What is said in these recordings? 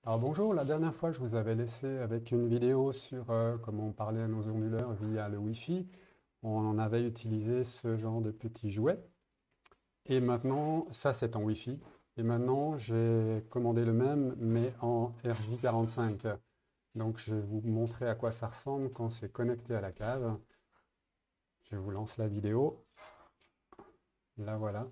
Alors bonjour, la dernière fois je vous avais laissé avec une vidéo sur comment parler à nos onduleurs via le Wi-Fi. On avait utilisé ce genre de petits jouets. Et maintenant, ça c'est en Wi-Fi. Et maintenant j'ai commandé le même mais en RJ45. Donc je vais vous montrer à quoi ça ressemble quand c'est connecté à la cave. Je vous lance la vidéo. Là voilà.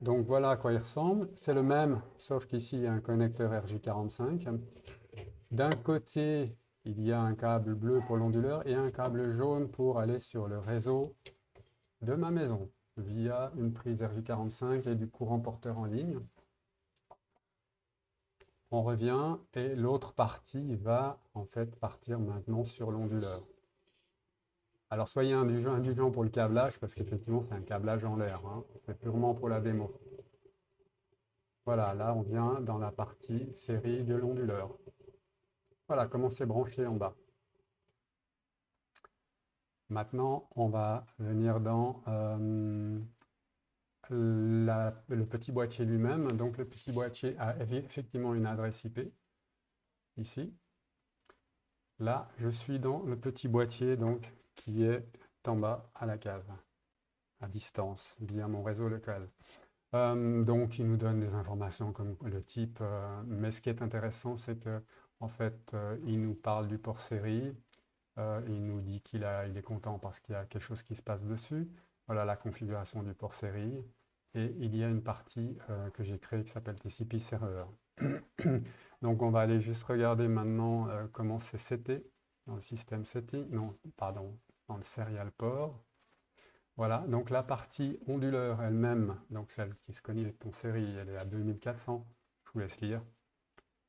Donc voilà à quoi il ressemble. C'est le même, sauf qu'ici il y a un connecteur RJ45. D'un côté, il y a un câble bleu pour l'onduleur et un câble jaune pour aller sur le réseau de ma maison via une prise RJ45 et du courant porteur en ligne. On revient et l'autre partie va en fait partir maintenant sur l'onduleur. Alors soyez indulgents pour le câblage parce qu'effectivement c'est un câblage en l'air, hein. C'est purement pour la démo. Voilà, là on vient dans la partie série de l'onduleur. Voilà comment c'est branché en bas. Maintenant, on va venir dans le petit boîtier lui-même. Donc le petit boîtier a effectivement une adresse IP, ici. Là, je suis dans le petit boîtier donc, qui est en bas à la cave, à distance, via mon réseau local. Donc il nous donne des informations comme le type, mais ce qui est intéressant, c'est que en fait, il nous parle du port série. Il nous dit qu'il est content parce qu'il y a quelque chose qui se passe dessus. Voilà la configuration du port série. Et il y a une partie que j'ai créée qui s'appelle TCP Server. Donc on va aller juste regarder maintenant comment c'est seté dans le système setting. Non, pardon, dans le serial port. Voilà, donc la partie onduleur elle-même, donc celle qui se connecte en série, elle est à 2400. Je vous laisse lire.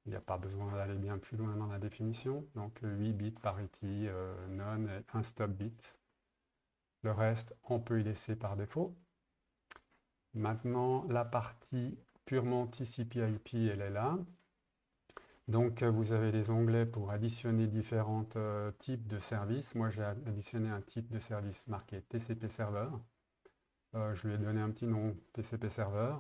Il n'y a pas besoin d'aller bien plus loin dans la définition. Donc 8 bits parity, none et un stop bit. Le reste, on peut y laisser par défaut. Maintenant, la partie purement TCP/IP, elle est là. Donc vous avez les onglets pour additionner différents types de services. Moi, j'ai additionné un type de service marqué TCP Server. Je lui ai donné un petit nom TCP Server.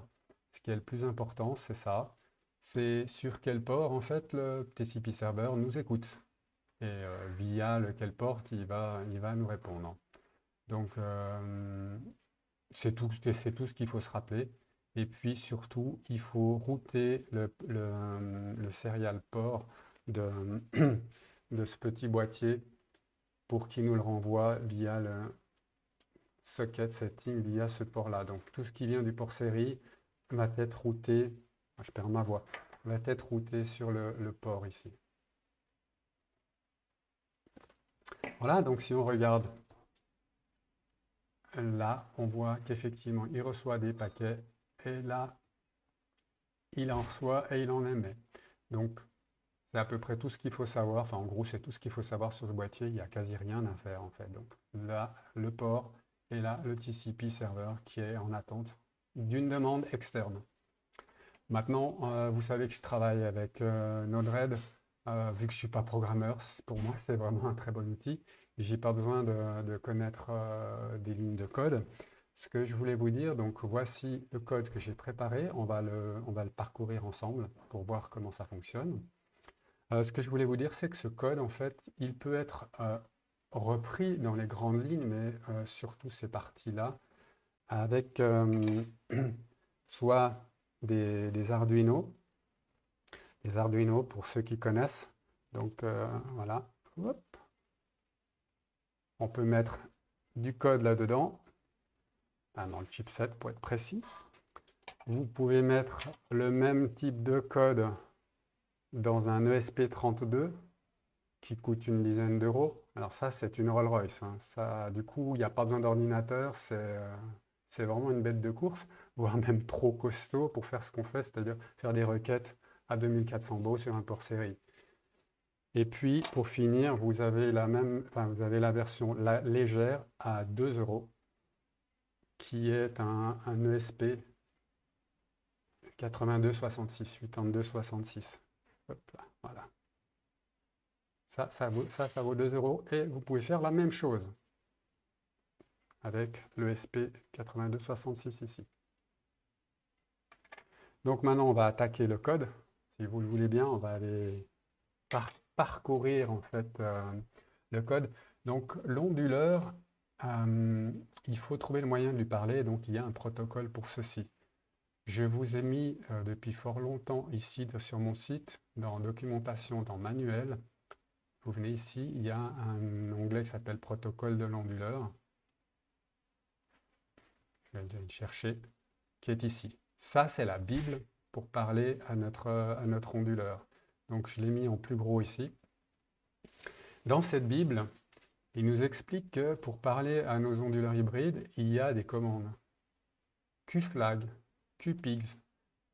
Ce qui est le plus important, c'est ça. C'est sur quel port, en fait, le TCP Server nous écoute. Et via lequel port il va nous répondre. Donc, c'est tout ce qu'il faut se rappeler. Et puis, surtout, il faut router le serial port de, de ce petit boîtier pour qu'il nous le renvoie via le socket setting, via ce port-là. Donc, tout ce qui vient du port série va être routé, je perds ma voix, va être routé sur le port ici. Voilà, donc si on regarde là, on voit qu'effectivement, il reçoit des paquets et là, il en reçoit et il en émet. Donc, c'est à peu près tout ce qu'il faut savoir. Enfin, en gros, c'est tout ce qu'il faut savoir sur ce boîtier. Il n'y a quasi rien à faire en fait. Donc là, le port et là, le TCP serveur qui est en attente d'une demande externe. Maintenant, vous savez que je travaille avec Node-RED. Vu que je ne suis pas programmeur, pour moi, c'est vraiment un très bon outil. Je n'ai pas besoin de connaître des lignes de code. Ce que je voulais vous dire, donc voici le code que j'ai préparé. On va le parcourir ensemble pour voir comment ça fonctionne. Ce que je voulais vous dire, c'est que ce code, en fait, il peut être repris dans les grandes lignes, mais surtout ces parties-là, avec soit des Arduino. Les Arduino, pour ceux qui connaissent. Donc voilà. Hop. On peut mettre du code là-dedans, dans le chipset pour être précis. Vous pouvez mettre le même type de code dans un ESP32 qui coûte une dizaine d'euros. Alors ça, c'est une Rolls-Royce, hein. Ça, du coup, il n'y a pas besoin d'ordinateur. C'est vraiment une bête de course, voire même trop costaud pour faire ce qu'on fait, c'est-à-dire faire des requêtes à 2400 baux sur un port série. Et puis, pour finir, vous avez vous avez la version légère à 2 euros, qui est un ESP 8266, 8266. Hop là, voilà. Ça vaut 2 euros et vous pouvez faire la même chose avec l'ESP 8266 ici. Donc maintenant, on va attaquer le code, si vous le voulez bien, on va aller parcourir en fait le code. Donc l'onduleur, il faut trouver le moyen de lui parler, donc il y a un protocole pour ceci. Je vous ai mis depuis fort longtemps ici sur mon site, dans documentation, dans manuel. Vous venez ici, il y a un onglet qui s'appelle protocole de l'onduleur. Je vais le chercher, qui est ici. Ça, c'est la Bible pour parler à notre onduleur. Donc je l'ai mis en plus gros ici. Dans cette Bible, il nous explique que pour parler à nos onduleurs hybrides, il y a des commandes. QFlag, QPIGS.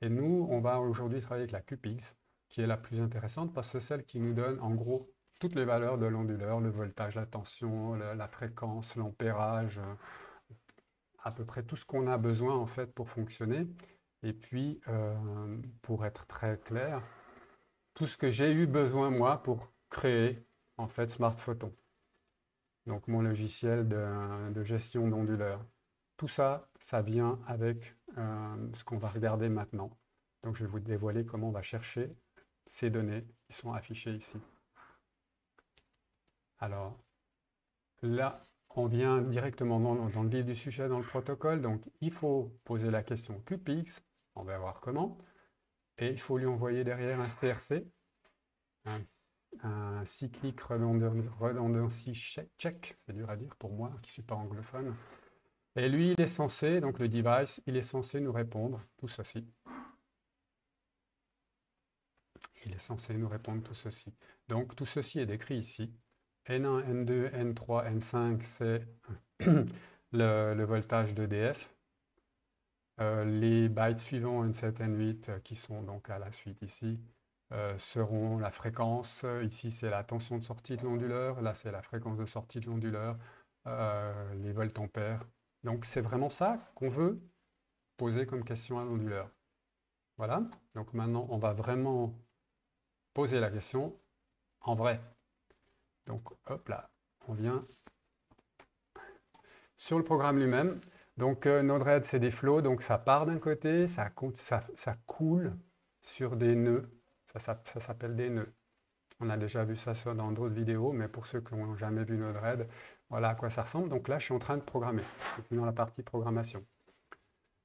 Et nous, on va aujourd'hui travailler avec la QPIGS, qui est la plus intéressante parce que c'est celle qui nous donne en gros toutes les valeurs de l'onduleur, le voltage, la tension, la fréquence, l'ampérage, à peu près tout ce qu'on a besoin en fait pour fonctionner. Et puis, pour être très clair, tout ce que j'ai eu besoin moi pour créer en fait SmartPhoton. Donc mon logiciel de gestion d'onduleurs. Tout ça, ça vient avec ce qu'on va regarder maintenant. Donc je vais vous dévoiler comment on va chercher ces données qui sont affichées ici. Alors là, on vient directement dans le vif du sujet, dans le protocole. Donc il faut poser la question QPIX, on va voir comment. Et il faut lui envoyer derrière un CRC, un cyclic redundancy check, c'est dur à dire pour moi qui ne suis pas anglophone. Et lui, il est censé, donc le device, il est censé nous répondre tout ceci. Il est censé nous répondre tout ceci. Donc tout ceci est décrit ici. N1, N2, N3, N5, c'est le voltage d'EDF. Les bytes suivants, N7, N8, qui sont donc à la suite ici, seront la fréquence. Ici, c'est la tension de sortie de l'onduleur. Là, c'est la fréquence de sortie de l'onduleur. Les voltampères. Donc, c'est vraiment ça qu'on veut poser comme question à l'onduleur. Voilà. Donc, maintenant, on va vraiment poser la question en vrai. Donc, hop là, on vient sur le programme lui-même. Donc, Node-RED, c'est des flows, donc ça part d'un côté, ça coule sur des nœuds. Ça s'appelle des nœuds. On a déjà vu ça dans d'autres vidéos, mais pour ceux qui n'ont jamais vu Node-RED, voilà à quoi ça ressemble. Donc là, je suis en train de programmer. Je suis dans la partie programmation.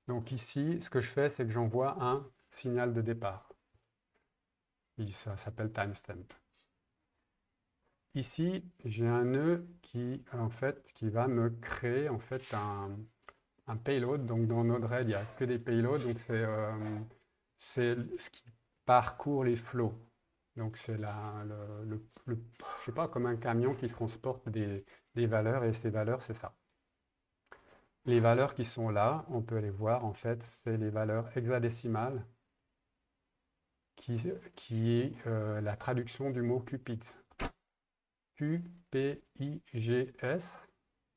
Donc ici, ce que je fais, c'est que j'envoie un signal de départ. Ça s'appelle timestamp. Ici, j'ai un nœud qui va me créer en fait un payload. Donc dans Node-RED, il n'y a que des payloads. Donc c'est ce qui parcourt les flows. Donc c'est je sais pas, comme un camion qui transporte des valeurs, et ces valeurs, c'est ça. Les valeurs qui sont là, on peut les voir, en fait, c'est les valeurs hexadécimales qui est la traduction du mot QPIGS. QPIGS,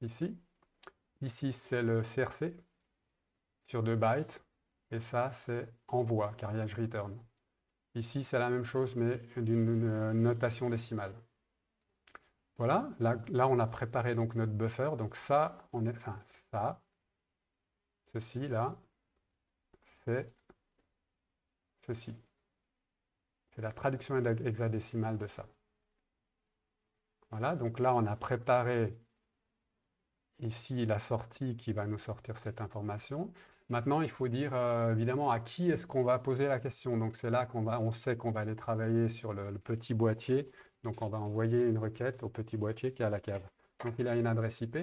ici. Ici, c'est le CRC sur 2 bytes, et ça, c'est envoi, carriage return. Ici, c'est la même chose, mais d'une notation décimale. Voilà, là, on a préparé donc notre buffer. Donc ça, ceci, là, c'est ceci. C'est la traduction hexadécimale de ça. Voilà, donc là, on a préparé ici la sortie qui va nous sortir cette information. Maintenant, il faut dire évidemment à qui est-ce qu'on va poser la question. Donc c'est là on sait qu'on va aller travailler sur le petit boîtier. Donc on va envoyer une requête au petit boîtier qui est à la cave. Donc il a une adresse IP.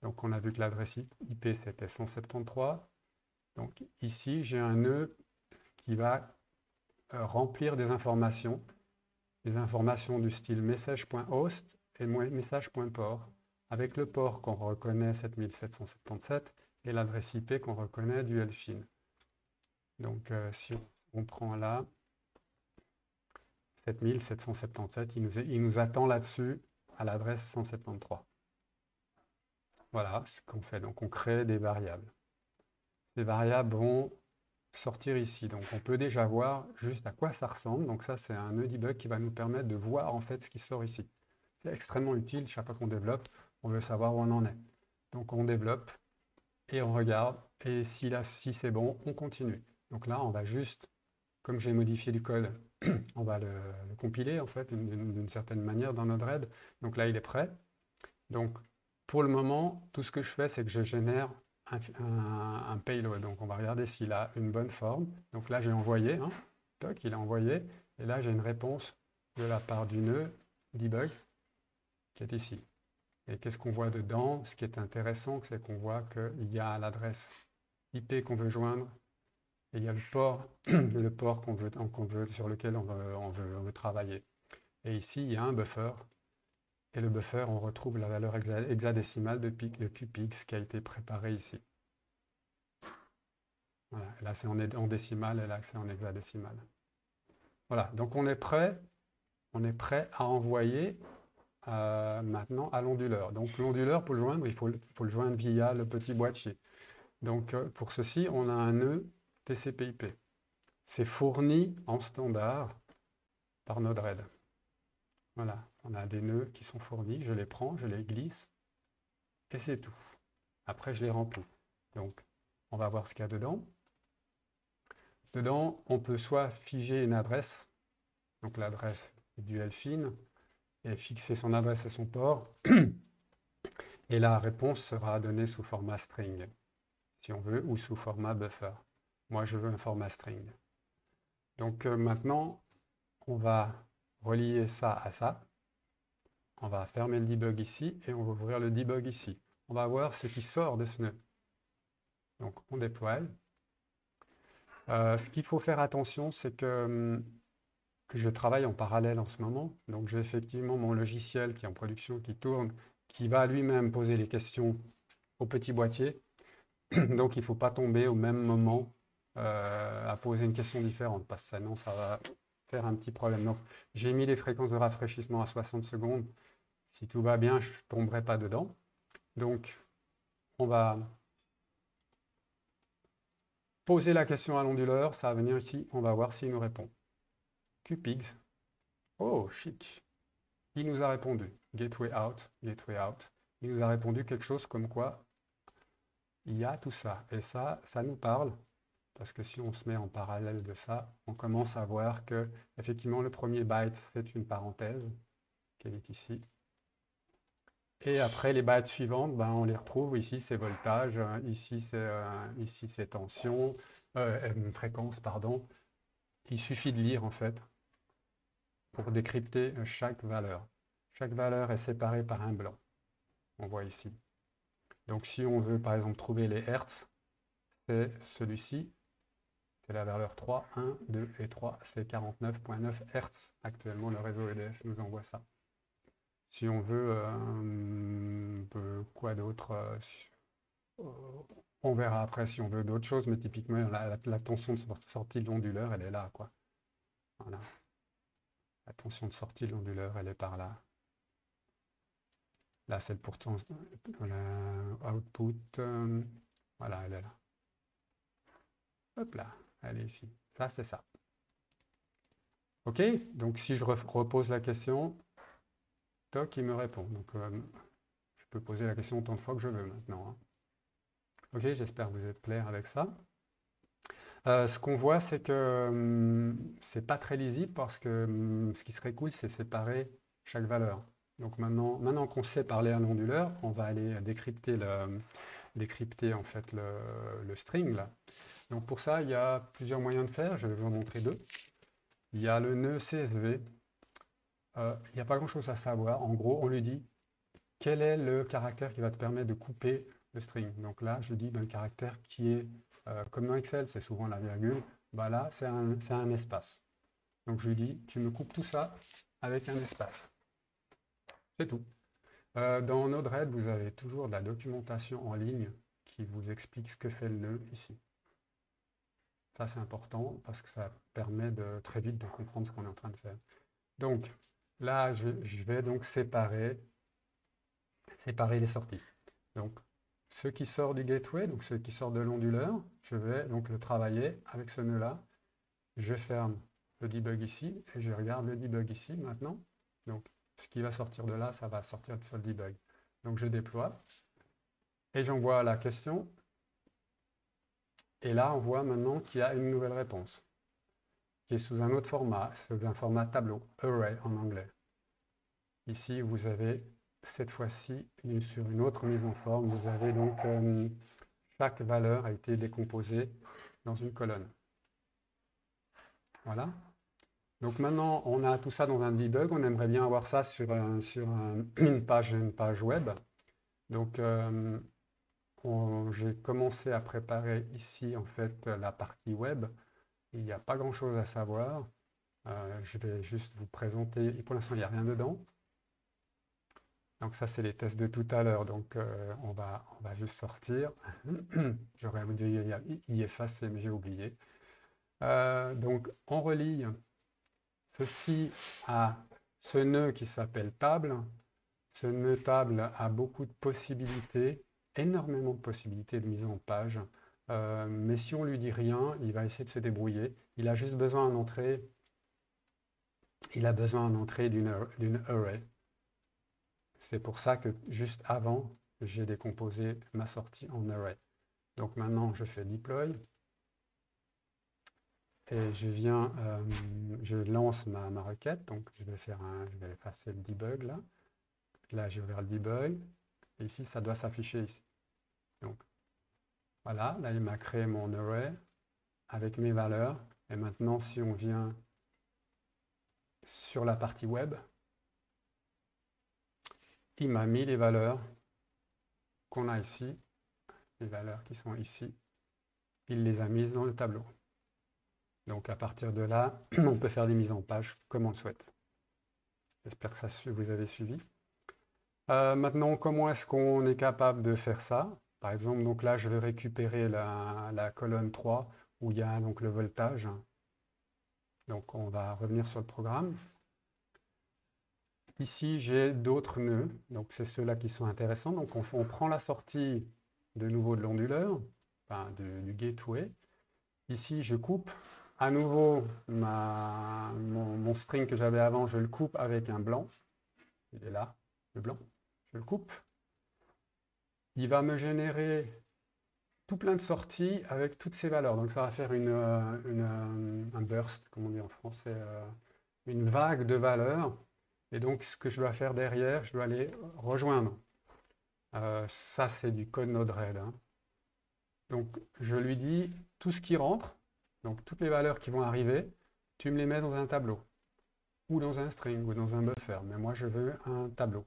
Donc on a vu que l'adresse IP c'était 173. Donc ici j'ai un nœud qui va remplir des informations du style message.host et message.port, avec le port qu'on reconnaît 7777 et l'adresse IP qu'on reconnaît du Elfin. Donc si on prend là 7777, il nous attend là-dessus à l'adresse 173. Voilà ce qu'on fait. Donc on crée des variables. Ces variables vont sortir ici. Donc on peut déjà voir juste à quoi ça ressemble. Donc ça, c'est un nœud debug qui va nous permettre de voir en fait ce qui sort ici. C'est extrêmement utile. Chaque fois qu'on développe, on veut savoir où on en est. Donc on développe et on regarde. Et si c'est bon, on continue. Donc là, on va juste comme j'ai modifié du code, on va le compiler en fait d'une certaine manière dans Node-RED. Donc là, il est prêt. Donc pour le moment, tout ce que je fais, c'est que je génère un payload. Donc on va regarder s'il a une bonne forme. Donc là, j'ai envoyé, hein, toc, il a envoyé. Et là, j'ai une réponse de la part du nœud debug qui est ici. Et qu'est-ce qu'on voit dedans? Ce qui est intéressant, c'est qu'on voit qu'il y a l'adresse IP qu'on veut joindre, et il y a le port sur lequel on veut travailler. Et ici, il y a un buffer. Et le buffer, on retrouve la valeur hexadécimale de QPX qui a été préparée ici. Voilà, là c'est en décimale et là c'est en hexadécimale. Voilà, donc on est prêt à envoyer maintenant à l'onduleur. Donc l'onduleur, pour le joindre, il faut le joindre via le petit boîtier. Donc pour ceci, on a un nœud TCP/IP. C'est fourni en standard par Node-RED. Voilà, on a des nœuds qui sont fournis, je les prends, je les glisse, et c'est tout. Après, je les remplis. Donc, on va voir ce qu'il y a dedans. Dedans, on peut soit figer une adresse, donc l'adresse du Elfin, et fixer son adresse et son port, et la réponse sera donnée sous format string, si on veut, ou sous format buffer. Moi, je veux un format string. Donc maintenant, on va relier ça à ça. On va fermer le debug ici, et on va ouvrir le debug ici. On va voir ce qui sort de ce nœud. Donc, on déploie. Ce qu'il faut faire attention, c'est que je travaille en parallèle en ce moment. Donc, j'ai effectivement mon logiciel qui est en production, qui tourne, qui va lui-même poser les questions au petit boîtier. Donc, il ne faut pas tomber au même moment à poser une question différente, parce que sinon, ça va faire un petit problème. Donc, j'ai mis les fréquences de rafraîchissement à 60 secondes. Si tout va bien, je ne tomberai pas dedans. Donc, on va poser la question à l'onduleur. Ça va venir ici. On va voir s'il nous répond. QPIGS. Oh, chic. Il nous a répondu. Gateway out, gateway out. Il nous a répondu quelque chose comme quoi il y a tout ça. Et ça nous parle. Parce que si on se met en parallèle de ça, on commence à voir que effectivement le premier byte, c'est une parenthèse qui est ici. Et après, les bytes suivantes, ben, on les retrouve. Ici, c'est voltage. Ici, c'est tension. Fréquence, pardon. Il suffit de lire, en fait, pour décrypter chaque valeur. Chaque valeur est séparée par un blanc. On voit ici. Donc, si on veut, par exemple, trouver les hertz, c'est celui-ci. C'est la valeur 3, 1, 2 et 3. C'est 49,9 Hz. Actuellement, le réseau EDF nous envoie ça. Si on veut, quoi d'autre on verra après si on veut d'autres choses, mais typiquement, la tension de sortie de l'onduleur, elle est là, quoi. Voilà. La tension de sortie de l'onduleur, elle est par là. Là, c'est pourtant l'output. Voilà, elle est là. Hop là, elle est ici. Ça, c'est ça. OK, donc si je repose la question, toc, il me répond. Donc, je peux poser la question autant de fois que je veux maintenant. Hein. OK, j'espère que vous êtes clair avec ça. Ce qu'on voit, c'est que c'est pas très lisible parce que ce qui serait cool, c'est séparer chaque valeur. Donc maintenant qu'on sait parler à l'onduleur, on va aller décrypter en fait le string là. Donc pour ça, il y a plusieurs moyens de faire. Je vais vous en montrer deux. Il y a le nœud CSV. Il n'y a pas grand-chose à savoir. En gros, on lui dit quel est le caractère qui va te permettre de couper le string. Donc là, je dis le caractère qui est, comme dans Excel, c'est souvent la virgule. Bah là, c'est un espace. Donc je lui dis, tu me coupes tout ça avec un espace. C'est tout. Dans Node-RED, vous avez toujours de la documentation en ligne qui vous explique ce que fait le nœud ici. Ça, c'est important parce que ça permet très vite de comprendre ce qu'on est en train de faire. Donc, là, je vais donc séparer les sorties. Donc, ce qui sort du gateway, donc ce qui sort de l'onduleur, je vais donc le travailler avec ce nœud-là. Je ferme le debug ici et je regarde le debug ici maintenant. Donc, ce qui va sortir de là, ça va sortir sur le debug. Donc, je déploie et j'envoie la question. Et là, on voit maintenant qu'il y a une nouvelle réponse. qui est sous un autre format, sous un format tableau, array en anglais. Ici, vous avez cette fois-ci, sur une autre mise en forme, vous avez donc chaque valeur a été décomposée dans une colonne. Voilà. Donc maintenant, on a tout ça dans un debug. On aimerait bien avoir ça sur une page web. Donc, j'ai commencé à préparer ici, en fait, la partie web. Il n'y a pas grand-chose à savoir. Je vais juste vous présenter. Pour l'instant, il n'y a rien dedans. Donc ça, c'est les tests de tout à l'heure. Donc, on va juste sortir. J'aurais dû y effacer, mais j'ai oublié. Donc, on relie ceci à ce nœud qui s'appelle table. Ce nœud table a beaucoup de possibilités, énormément de possibilités de mise en page. Mais si on lui dit rien, il va essayer de se débrouiller. Il a juste besoin d'entrer. Il a besoin d'entrer d'une array. C'est pour ça que juste avant, j'ai décomposé ma sortie en array. Donc maintenant, je fais deploy. Et je lance ma requête. Donc je vais effacer le debug là. Là, j'ai ouvert le debug. Et ici, ça doit s'afficher ici. Donc voilà, là, il m'a créé mon array avec mes valeurs. Et maintenant, si on vient sur la partie web, il m'a mis les valeurs qu'on a ici, les valeurs qui sont ici. Il les a mises dans le tableau. Donc à partir de là, on peut faire des mises en page comme on le souhaite. J'espère que vous avez suivi. Maintenant, comment est-ce qu'on est capable de faire ça? Par exemple, donc là, je vais récupérer la colonne 3 où il y a donc le voltage. Donc on va revenir sur le programme. Ici, j'ai d'autres nœuds. Donc c'est ceux-là qui sont intéressants. Donc on prend la sortie de nouveau de l'onduleur, enfin, du gateway. Ici, je coupe à nouveau mon string que j'avais avant, je le coupe avec un blanc. Il est là, le blanc. Je le coupe. Il va me générer tout plein de sorties avec toutes ces valeurs. Donc ça va faire un burst, comme on dit en français, une vague de valeurs. Et donc ce que je dois faire derrière, je dois les rejoindre. Ça, c'est du code Node-RED. Hein. Donc je lui dis, tout ce qui rentre, donc toutes les valeurs qui vont arriver, tu me les mets dans un tableau, ou dans un string, ou dans un buffer. Mais moi, je veux un tableau.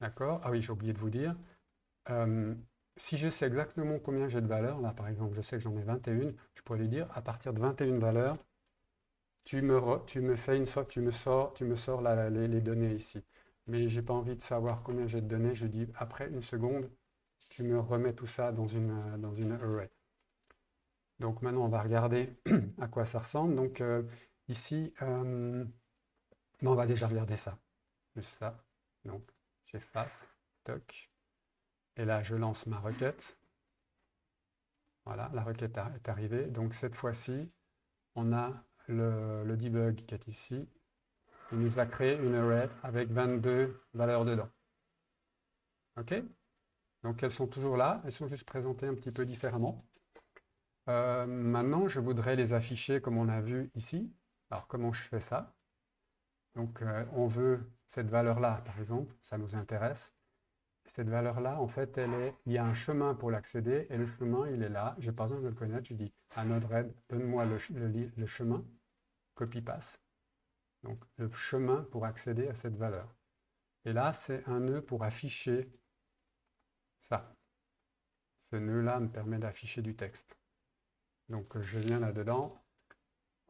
D'accord? Ah oui, j'ai oublié de vous dire. Si je sais exactement combien j'ai de valeurs, là par exemple, je sais que j'en ai 21, je pourrais lui dire, à partir de 21 valeurs, tu me sors les données ici. Mais je n'ai pas envie de savoir combien j'ai de données, je dis, après une seconde, tu me remets tout ça dans une array. Donc maintenant, on va regarder à quoi ça ressemble. Donc ici, on va déjà regarder ça. Juste ça. Donc, j'efface. Toc. Et là, je lance ma requête. Voilà, la requête est arrivée. Donc cette fois-ci, on a le debug qui est ici. Il nous a créé une array avec 22 valeurs dedans. OK? Donc elles sont toujours là. Elles sont juste présentées un petit peu différemment. Maintenant, je voudrais les afficher comme on a vu ici. Alors, comment je fais ça? Donc, on veut cette valeur-là, par exemple, ça nous intéresse. Cette valeur-là, en fait, il y a un chemin pour l'accéder, et le chemin, il est là. Je n'ai pas besoin de le connaître. Je dis à Node-RED, donne-moi le chemin, copy-paste. Donc, le chemin pour accéder à cette valeur. Et là, c'est un nœud pour afficher ça. Ce nœud-là me permet d'afficher du texte. Donc je viens là-dedans,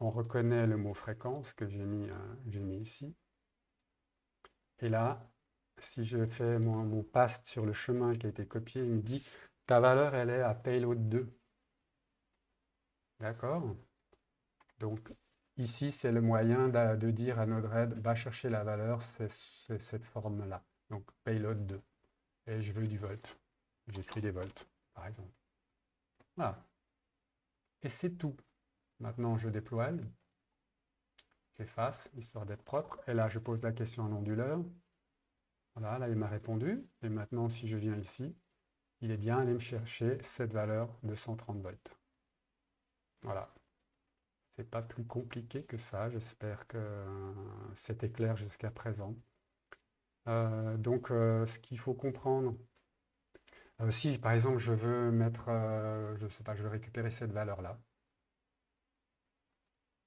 on reconnaît le mot fréquence que j'ai mis ici. Et là, si je fais mon paste sur le chemin qui a été copié, il me dit ta valeur, elle est à payload 2. D'accord? Donc ici, c'est le moyen de dire à Node-RED, va chercher la valeur, c'est cette forme-là. Donc payload 2. Et je veux du volt. J'écris des volts, par exemple. Voilà. Et c'est tout. Maintenant, je déploie. J'efface, histoire d'être propre. Et là, je pose la question en onduleur. Voilà, là, il m'a répondu. Et maintenant, si je viens ici, il est bien allé me chercher cette valeur de 130 volts. Voilà. C'est pas plus compliqué que ça. J'espère que c'était clair jusqu'à présent. Donc, ce qu'il faut comprendre, si par exemple je veux mettre, je sais pas, je veux récupérer cette valeur-là,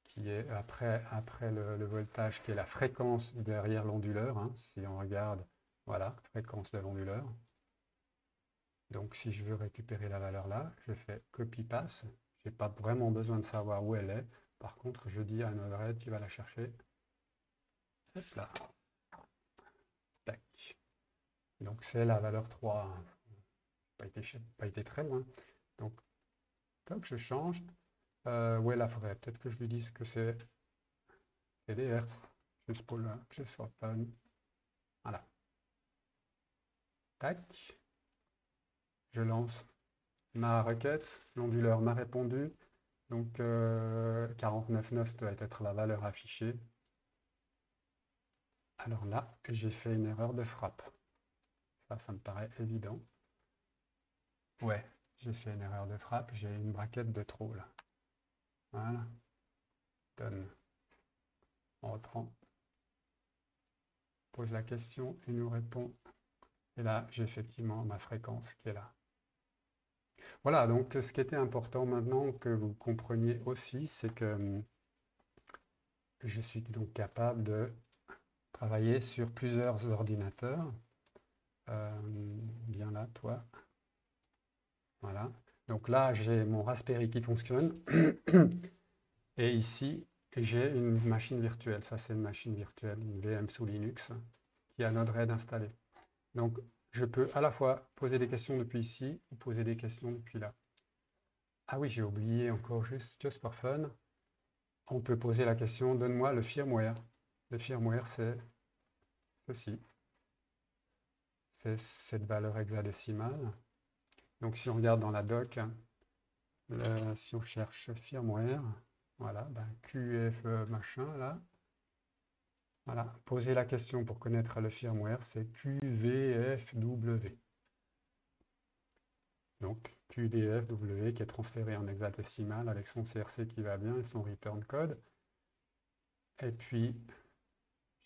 qui est après le voltage, qui est la fréquence derrière l'onduleur. Hein, si on regarde, voilà, fréquence de l'onduleur. Donc si je veux récupérer la valeur là, je fais copie-paste. Je n'ai pas vraiment besoin de savoir où elle est. Par contre, je dis à Node-RED, tu vas la chercher. Hop là. Tac. Donc c'est la valeur 3. Pas été très loin. Donc, comme je change, où est la forêt? Peut-être que je lui dise que c'est des hertz, juste pour que ce soit fun. Voilà. Tac. Je lance ma requête. L'onduleur m'a répondu. Donc 49,9 doit être la valeur affichée. Alors là, j'ai fait une erreur de frappe. Ça me paraît évident. Ouais, j'ai fait une erreur de frappe. J'ai une braquette de trop là. Voilà. Donne. On reprend. Pose la question, il nous répond. Et là, j'ai effectivement ma fréquence qui est là. Voilà, donc ce qui était important maintenant que vous compreniez aussi, c'est que je suis donc capable de travailler sur plusieurs ordinateurs. Viens là, toi. Voilà. Donc là, j'ai mon Raspberry qui fonctionne. Et ici, j'ai une machine virtuelle. Ça, c'est une machine virtuelle, une VM sous Linux, qui a Node-RED installé. Donc, je peux à la fois poser des questions depuis ici ou poser des questions depuis là. Ah oui, j'ai oublié encore, just for fun. On peut poser la question, donne-moi le firmware. Le firmware, c'est ceci. C'est cette valeur hexadécimale. Donc, si on regarde dans la doc, si on cherche firmware, voilà, ben, QF machin, là. Voilà, poser la question pour connaître le firmware, c'est QVFW. Donc, QDFW qui est transféré en hexadécimal avec son CRC qui va bien et son return code. Et puis,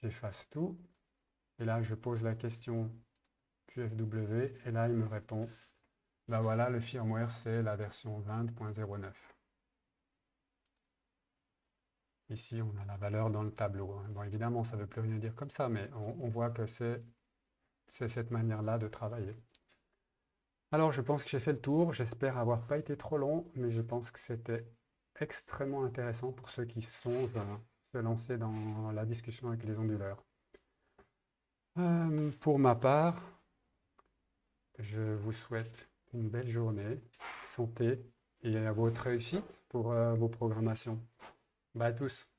j'efface tout. Et là, je pose la question QFW et là, il me répond, ben voilà, le firmware, c'est la version 20.09. Ici, on a la valeur dans le tableau. Bon, évidemment, ça ne veut plus rien dire comme ça, mais on voit que c'est cette manière-là de travailler. Alors, je pense que j'ai fait le tour. J'espère avoir pas été trop long, mais je pense que c'était extrêmement intéressant pour ceux qui sont se lancer dans la discussion avec les onduleurs. Pour ma part, je vous souhaite une belle journée, santé et à votre réussite pour vos programmations. Bye à tous.